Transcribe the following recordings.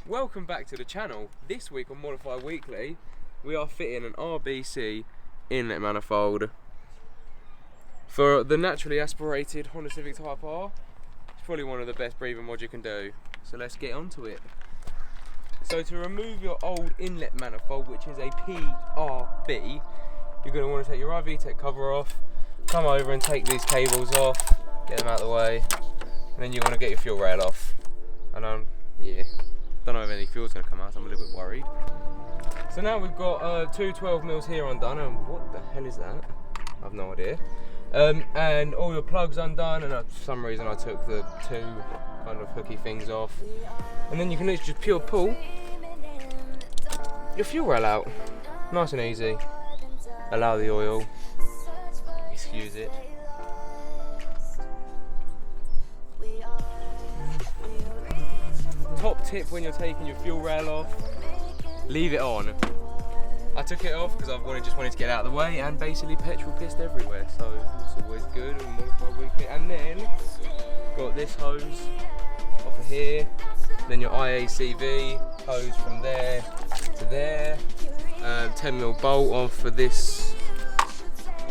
Welcome back to the channel. This week on Modify Weekly, we are fitting an RBC inlet manifold for the naturally aspirated Honda Civic Type R. It's probably one of the best breathing mods you can do. So let's get onto it. So to remove your old inlet manifold, which is a PRB, you're going to want to take your RV-Tech cover off, come over and take these cables off, get them out of the way, and then you want to get your fuel rail off. And yeah. Don't know if any fuel's going to come out, so I'm a little bit worried. So now we've got two 12mm here undone, and what the hell is that? I've no idea. And all your plugs undone, and for some reason I took the two kind of hooky things off. And then you can literally just pure pull your fuel rail out. Nice and easy. Allow the oil. Excuse it. Top tip when you're taking your fuel rail off, leave it on. I took it off because I just wanted to get it out of the way, and basically petrol pissed everywhere, so it's always good and Modify Weekly. And then got this hose off of here, then your IACV hose from there to there, 10mm bolt on for this. I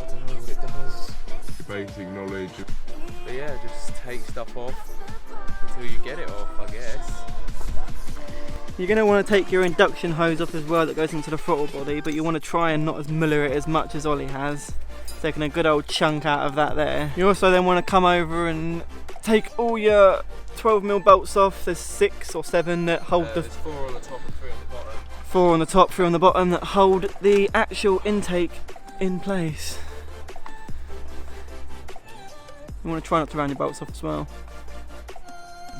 don't know what it does. Basic knowledge. But yeah, just take stuff off until you get it off, I guess. You're going to want to take your induction hose off as well that goes into the throttle body, but you want to try and not muller it as much as Ollie has. Taking a good old chunk out of that there. You also then want to come over and take all your 12mm bolts off. There's 6 or 7 that hold the... There's 4 on the top and 3 on the bottom. 4 on the top, 3 on the bottom that hold the actual intake in place. You want to try not to round your bolts off as well.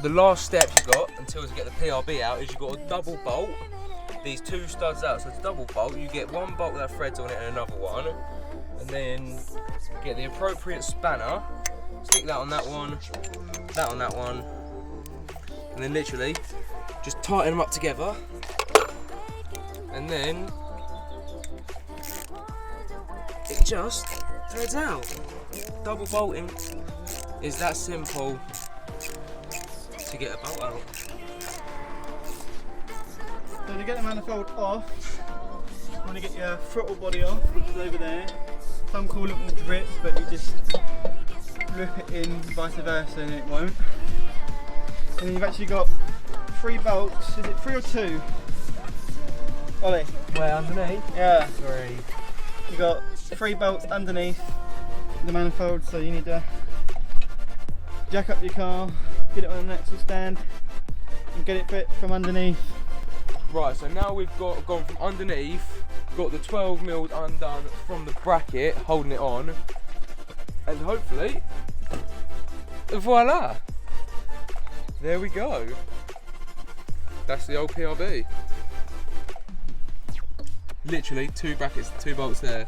The last step you got until you get the PRB out is you've got to double bolt these 2 studs out. So it's double bolt, you get 1 bolt that threads on it and another one, and then get the appropriate spanner, stick that on that one, that on that one, and then literally just tighten them up together, and then it just threads out. Double bolting is that simple to get a bolt out. So to get the manifold off, you want to get your throttle body off, which is over there. Some call it will drip, but you just rip it in vice versa and it won't. And then you've actually got 3 bolts. Is it 3 or 2? Ollie? Where, underneath? Yeah. 3. You've got 3 bolts underneath the manifold, so you need to jack up your car, get it on an axle stand, and get it fit from underneath. Right, so now we've gone from underneath, got the 12mm undone from the bracket, holding it on, and hopefully, voila! There we go. That's the old PRB. Literally 2 brackets, 2 bolts there.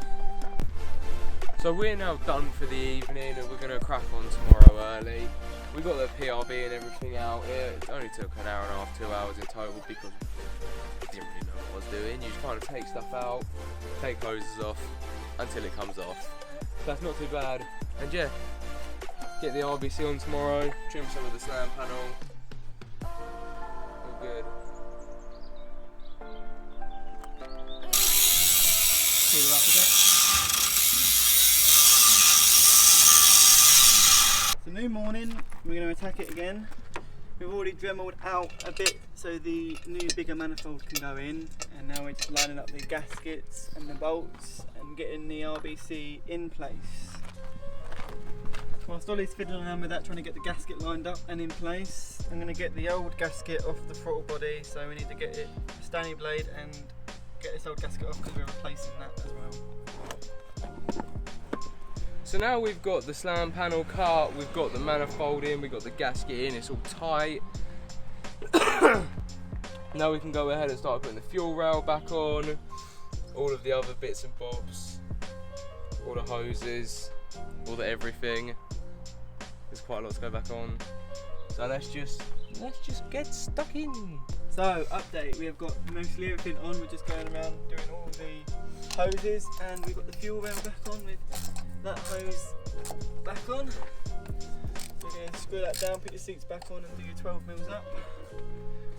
So we're now done for the evening, and we're going to crack on tomorrow early. We got the PRB and everything out. It only took an hour and a half, 2 hours in total, because I didn't really know what I was doing. You just kind of take stuff out, take hoses off until it comes off. So that's not too bad. And yeah, get the RBC on tomorrow, trim some of the slam panel. All good. Seal it up a bit. It's a new morning, we're going to attack it again. We've already dremeled out a bit so the new bigger manifold can go in, and now we're just lining up the gaskets and the bolts and getting the RBC in place. Whilst Ollie's fiddling around with that, trying to get the gasket lined up and in place, I'm going to get the old gasket off the throttle body, so we need to get it Stanley blade and get this old gasket off because we're replacing that as well. So now we've got the slam panel cut, we've got the manifold in, we've got the gasket in, it's all tight. Now we can go ahead and start putting the fuel rail back on, all of the other bits and bobs, all the hoses, all the everything. There's quite a lot to go back on. So let's just get stuck in. So update, we have got mostly everything on, we're just going around doing all the hoses, and we've got the fuel rail back on with that hose back on. So you're going to screw that down, put your seats back on and do your 12mm up.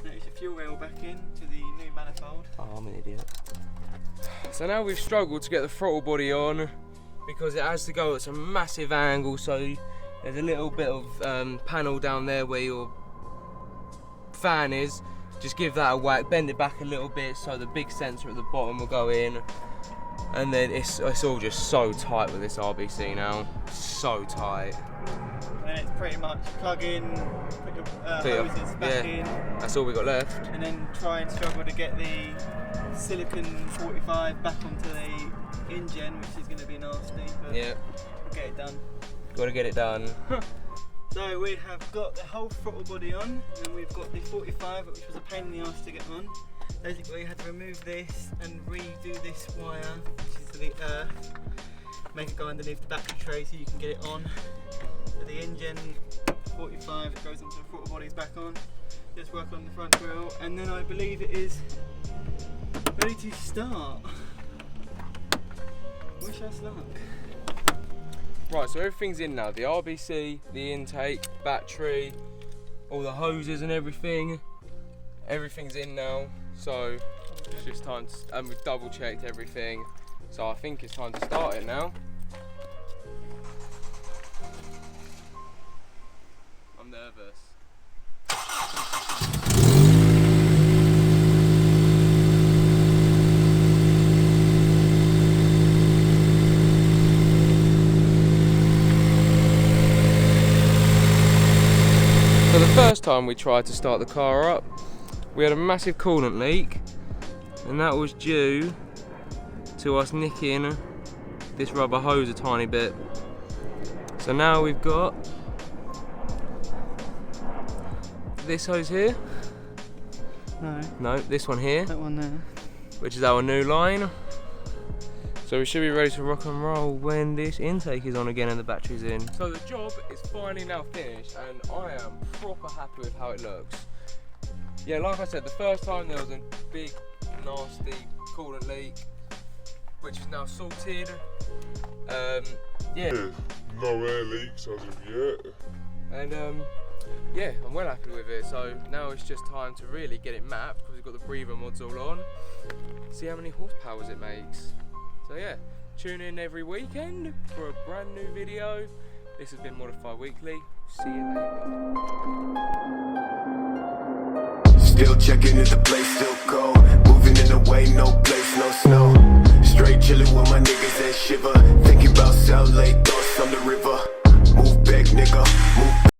Now you should fuel rail back in to the new manifold. Oh, I'm an idiot. So now we've struggled to get the throttle body on because it has to go at some massive angle, so there's a little bit of panel down there where your fan is. Just give that a whack, bend it back a little bit so the big sensor at the bottom will go in, and then it's all just so tight with this RBC now, so tight. And then it's pretty much plug in, put your hoses back in. That's all we got left. And then try and struggle to get the silicon 45 back onto the engine, which is going to be nasty, but yeah, we'll get it done. Got to get it done. So we have got the whole throttle body on, and we've got the 45, which was a pain in the arse to get on. Basically, you had to remove this and redo this wire, which is to the earth, make it go underneath the battery tray so you can get it on. So the engine 45, it goes onto the throttle body's back on. Just work on the front grille, and then I believe it is ready to start. Wish us luck. Right, so everything's in now. The RBC, the intake, battery, all the hoses and everything. Everything's in now. So it's just time to, and we've double checked everything. So I think it's time to start it now. I'm nervous. So the first time we tried to start the car up, we had a massive coolant leak, and that was due to us nicking this rubber hose a tiny bit. So now we've got this hose here. No, this one here. That one there. Which is our new line. So we should be ready to rock and roll when this intake is on again and the battery's in. So the job is finally now finished, and I am proper happy with how it looks. Yeah, like I said, the first time there was a big, nasty coolant leak, which is now sorted. Yeah. No air leaks as of yet. And yeah, I'm well happy with it. So now it's just time to really get it mapped, because we've got the breather mods all on. See how many horsepowers it makes. So yeah, tune in every weekend for a brand new video. This has been Modified Weekly. See you later. Still checking if the place still cold. Moving in a way, no place, no snow. Straight chilling with my niggas and shiver. Thinking about South Lake, thoughts on the river. Move back, nigga, move back.